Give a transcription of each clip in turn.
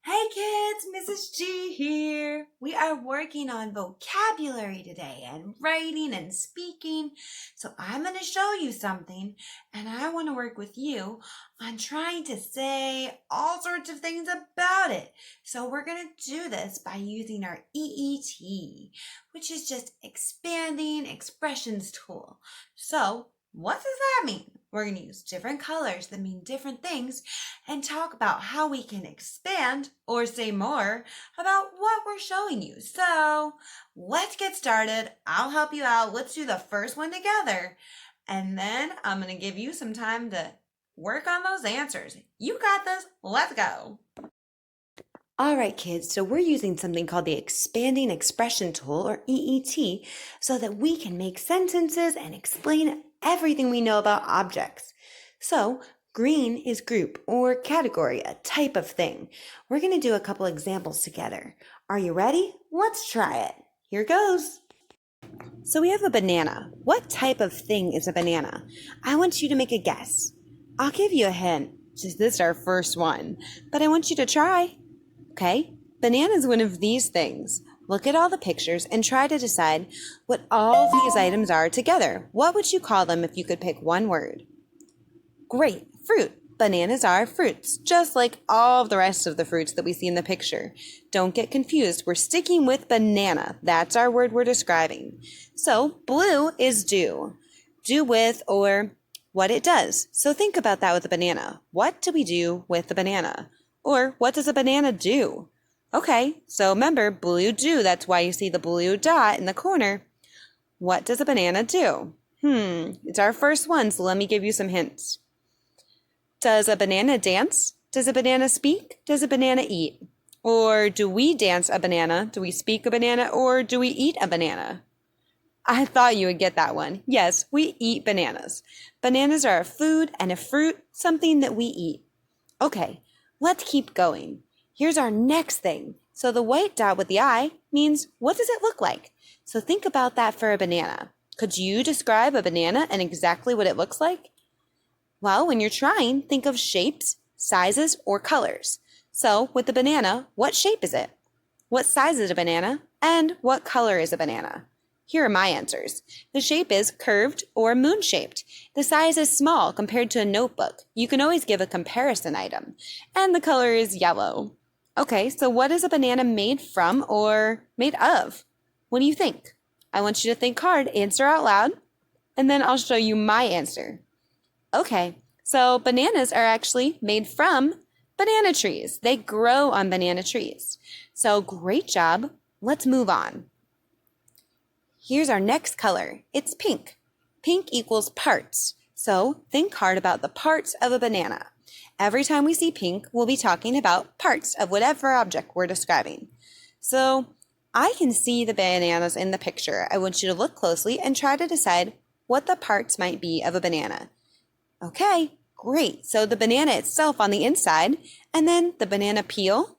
Hey kids, Mrs. G here. We are working on vocabulary today and writing and speaking. So I'm going to show you something and I want to work with you on trying to say all sorts of things about it. So we're going to do this by using our EET, which is just expanding expressions tool. So what does that mean? We're going to use different colors that mean different things and talk about how we can expand or say more about what we're showing you. So let's get started. I'll help you out. Let's do the first one together. And then I'm going to give you some time to work on those answers. You got this. Let's go. All right, kids, so we're using something called the Expanding Expression Tool, or EET, so that we can make sentences and explain everything we know about objects. So, green is group or category, a type of thing. We're going to do a couple examples together. Are you ready? Let's try it. Here goes. So we have a banana. What type of thing is a banana? I want you to make a guess. I'll give you a hint, since this is our first one, but I want you to try. Okay, banana is one of these things. Look at all the pictures and try to decide what all these items are together. What would you call them if you could pick one word? Great, fruit. Bananas are fruits, just like all of the rest of the fruits that we see in the picture. Don't get confused. We're sticking with banana. That's our word we're describing. So blue is do. Do with or what it does. So think about that with a banana. What do we do with the banana? Or what does a banana do? Okay, so remember, blue do. That's why you see the blue dot in the corner. What does a banana do? It's our first one, so let me give you some hints. Does a banana dance? Does a banana speak? Does a banana eat? Or do we dance a banana? Do we speak a banana? Or do we eat a banana? I thought you would get that one. Yes, we eat bananas. Bananas are a food and a fruit, something that we eat. Okay, let's keep going. Here's our next thing. So the white dot with the eye means what does it look like? So think about that for a banana. Could you describe a banana and exactly what it looks like? Well, when you're trying, think of shapes, sizes, or colors. So with the banana, what shape is it? What size is a banana? And what color is a banana? Here are my answers. The shape is curved or moon-shaped. The size is small compared to a notebook. You can always give a comparison item. And the color is yellow. Okay, so what is a banana made from or made of? What do you think? I want you to think hard, answer out loud, and then I'll show you my answer. Okay, so bananas are actually made from banana trees. They grow on banana trees. So great job. Let's move on. Here's our next color. It's pink. Pink equals parts. So think hard about the parts of a banana. Every time we see pink, we'll be talking about parts of whatever object we're describing. So I can see the bananas in the picture. I want you to look closely and try to decide what the parts might be of a banana. Okay, great. So the banana itself on the inside, and then the banana peel,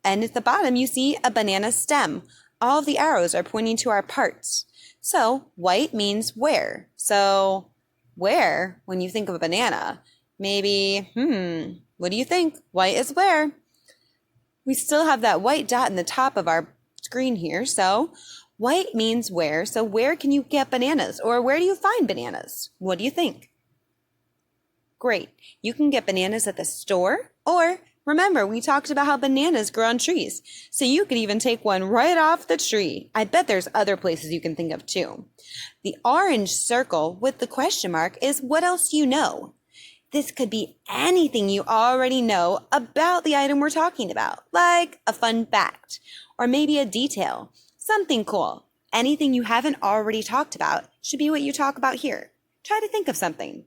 and at the bottom you see a banana stem. All of the arrows are pointing to our parts. So white means where. So where, when you think of a banana, maybe, what do you think? White is where? We still have that white dot in the top of our screen here. So white means where. So where can you get bananas? Or where do you find bananas? What do you think? Great. You can get bananas at the store, or remember, we talked about how bananas grow on trees. So you could even take one right off the tree. I bet there's other places you can think of too. The orange circle with the question mark is what else do you know? This could be anything you already know about the item we're talking about, like a fun fact, or maybe a detail, something cool. Anything you haven't already talked about should be what you talk about here. Try to think of something.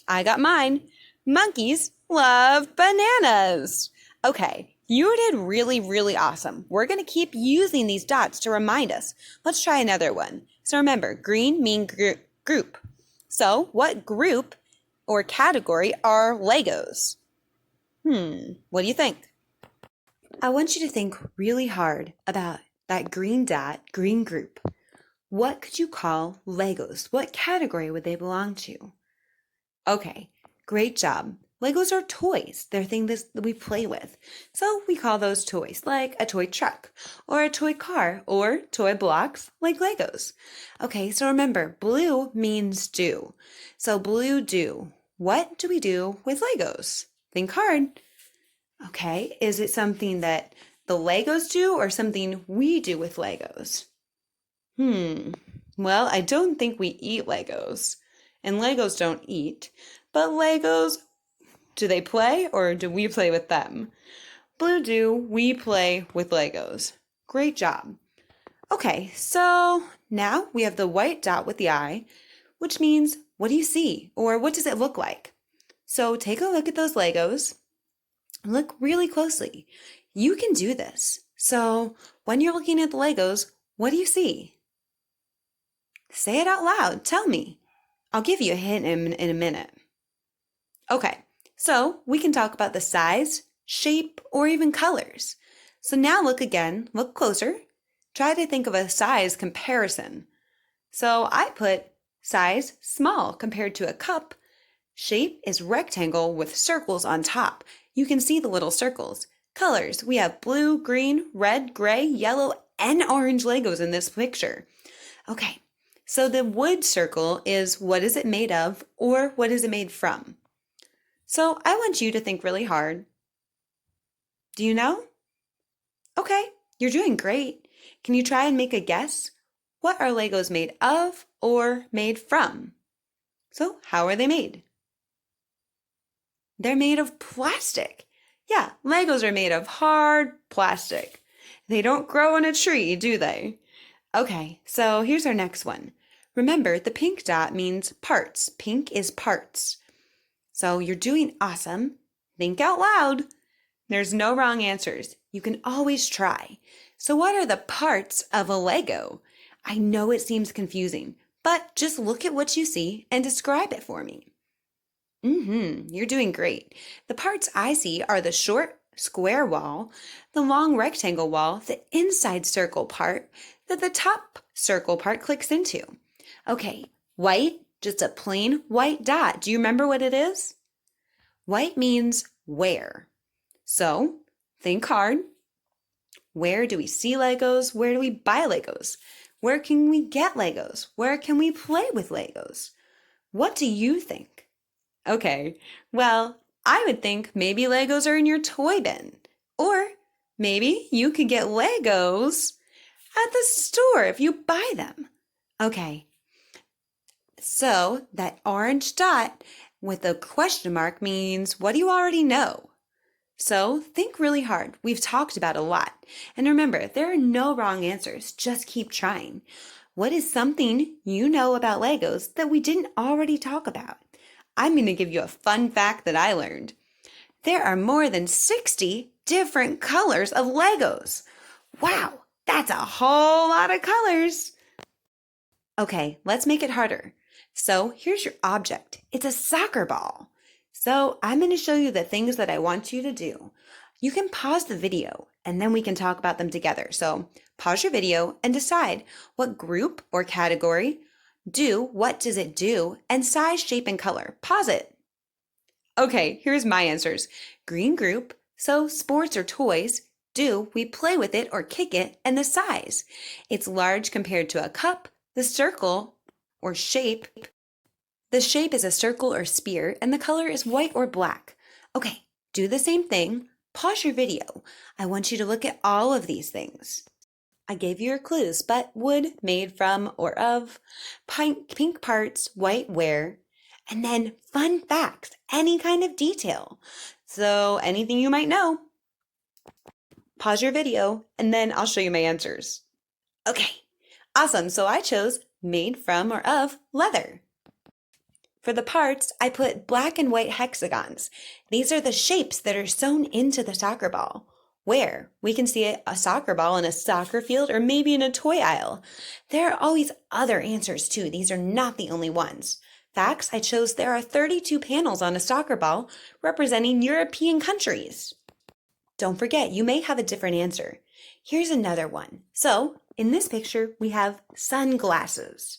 I got mine. Monkeys love bananas. Okay, you did really, really awesome. We're going to keep using these dots to remind us. Let's try another one. So remember, green means group. So what group or category are Legos? What do you think? I want you to think really hard about that green dot, green group. What could you call Legos? What category would they belong to? Okay, great job. Legos are toys. They're things that we play with. So we call those toys, like a toy truck, or a toy car, or toy blocks, like Legos. Okay, so remember, blue means do. So blue do. What do we do with Legos? Think hard. Okay, is it something that the Legos do or something we do with Legos? Well, I don't think we eat Legos, and Legos don't eat, but Legos, do they play or do we play with them? Blue do, we play with Legos. Great job. Okay, so now we have the white dot with the eye, which means what do you see or what does it look like? So take a look at those Legos. Look really closely. You can do this. So when you're looking at the Legos, what do you see? Say it out loud. Tell me. I'll give you a hint in a minute. Okay, so we can talk about the size, shape, or even colors. So now look again, look closer. Try to think of a size comparison. So I put size small compared to a cup. Shape is rectangle with circles on top. You can see the little circles. Colors, we have blue, green, red, gray, yellow, and orange Legos in this picture. Okay, so the wood circle is what is it made of or what is it made from? So I want you to think really hard. Do you know? Okay, you're doing great. Can you try and make a guess? What are Legos made of or made from? So how are they made? They're made of plastic. Yeah, Legos are made of hard plastic. They don't grow on a tree, do they? Okay, so here's our next one. Remember, the pink dot means parts. Pink is parts. So you're doing awesome. Think out loud. There's no wrong answers. You can always try. So what are the parts of a Lego? I know it seems confusing, but just look at what you see and describe it for me. You're doing great. The parts I see are the short square wall, the long rectangle wall, the inside circle part that the top circle part clicks into. Okay, white, just a plain white dot. Do you remember what it is? White means where. So think hard. Where do we see Legos? Where do we buy Legos? Where can we get Legos? Where can we play with Legos? What do you think? Okay, well, I would think maybe Legos are in your toy bin. Or maybe you could get Legos at the store if you buy them. Okay, so that orange dot with a question mark means what do you already know? So think really hard. We've talked about a lot. And remember, there are no wrong answers. Just keep trying. What is something you know about Legos that we didn't already talk about? I'm going to give you a fun fact that I learned. There are more than 60 different colors of Legos. Wow, that's a whole lot of colors. Okay, let's make it harder. So here's your object. It's a soccer ball. So I'm going to show you the things that I want you to do. You can pause the video and then we can talk about them together. So pause your video and decide what group or category, what does it do, and size, shape, and color. Pause it. Okay, here's my answers. Green group, so sports or toys. We play with it or kick it, and the size. It's large compared to a cup. The circle or shape. The shape is a circle or sphere, and the color is white or black. Okay, do the same thing. Pause your video. I want you to look at all of these things. I gave you your clues, but wood, made from or of, pink parts, white where, and then fun facts, any kind of detail. So anything you might know. Pause your video, and then I'll show you my answers. Okay, awesome. So I chose made from or of leather. For the parts, I put black and white hexagons. These are the shapes that are sewn into the soccer ball. Where? We can see a soccer ball in a soccer field or maybe in a toy aisle. There are always other answers too. These are not the only ones. Facts, I chose there are 32 panels on a soccer ball representing European countries. Don't forget, you may have a different answer. Here's another one. So, in this picture, we have sunglasses.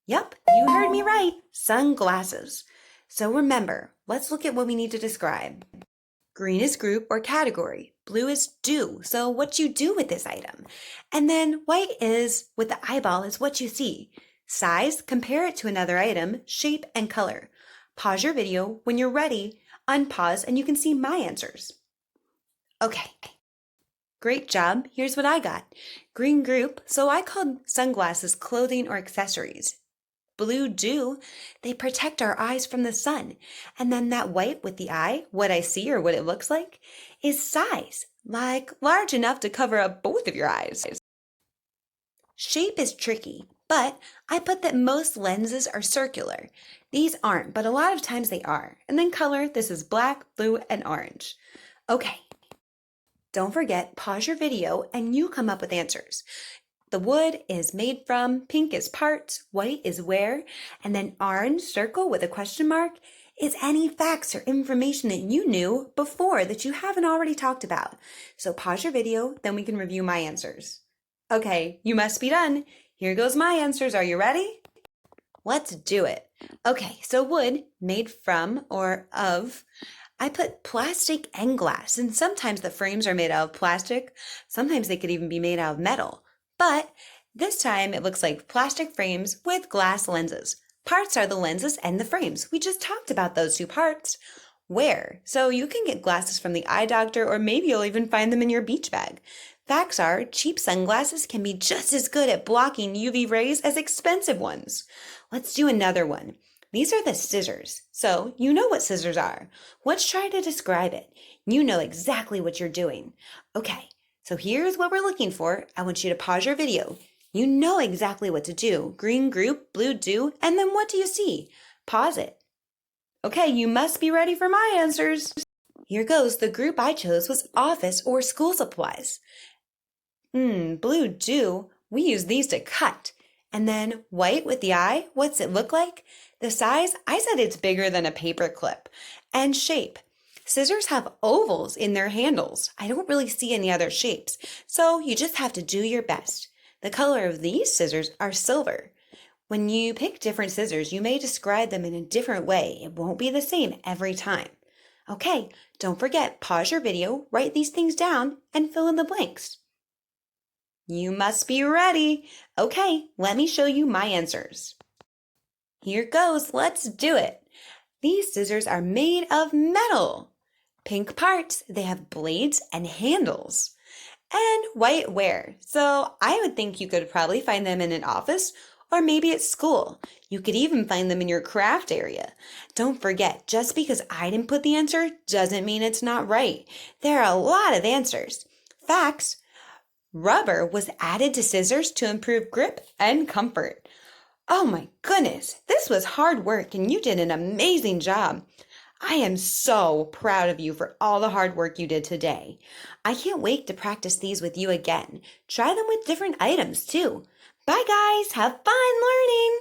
Yep, you heard me right, sunglasses. So remember, let's look at what we need to describe. Green is group or category. Blue is do, so what you do with this item. And then white is, with the eyeball, is what you see. Size, compare it to another item, shape, and color. Pause your video. When you're ready, unpause and you can see my answers. Okay, great job. Here's what I got. Green group, so I called sunglasses clothing or accessories. Blue do, they protect our eyes from the sun. And then that white with the eye, what I see or what it looks like, is size, like large enough to cover up both of your eyes. Shape is tricky, but I put that most lenses are circular. These aren't, but a lot of times they are. And then color, this is black, blue, and orange. Okay, don't forget, pause your video and you come up with answers. The wood is made from, pink is parts, white is where, and then orange circle with a question mark is any facts or information that you knew before that you haven't already talked about. So pause your video, then we can review my answers. Okay, you must be done. Here goes my answers. Are you ready? Let's do it. Okay, so wood, made from or of. I put plastic and glass, and sometimes the frames are made out of plastic. Sometimes they could even be made out of metal. But this time it looks like plastic frames with glass lenses. Parts are the lenses and the frames. We just talked about those two parts. Where? So you can get glasses from the eye doctor, or maybe you'll even find them in your beach bag. Facts are, cheap sunglasses can be just as good at blocking UV rays as expensive ones. Let's do another one. These are the scissors. So you know what scissors are. Let's try to describe it. You know exactly what you're doing. Okay. So here's what we're looking for. I want you to pause your video. You know exactly what to do. Green group, blue do, and then what do you see? Pause it. Okay, you must be ready for my answers. Here goes. The group I chose was office or school supplies. Blue do. We use these to cut. And then white with the eye, what's it look like? The size, I said it's bigger than a paper clip. And shape. Scissors have ovals in their handles. I don't really see any other shapes, so you just have to do your best. The color of these scissors are silver. When you pick different scissors, you may describe them in a different way. It won't be the same every time. Okay, don't forget, pause your video, write these things down, and fill in the blanks. You must be ready. Okay, let me show you my answers. Here goes, let's do it. These scissors are made of metal. Pink parts, they have blades and handles. And white where? So I would think you could probably find them in an office or maybe at school. You could even find them in your craft area. Don't forget, just because I didn't put the answer doesn't mean it's not right. There are a lot of answers. Facts. Rubber was added to scissors to improve grip and comfort. Oh my goodness, this was hard work and you did an amazing job. I am so proud of you for all the hard work you did today. I can't wait to practice these with you again. Try them with different items too. Bye guys, have fun learning!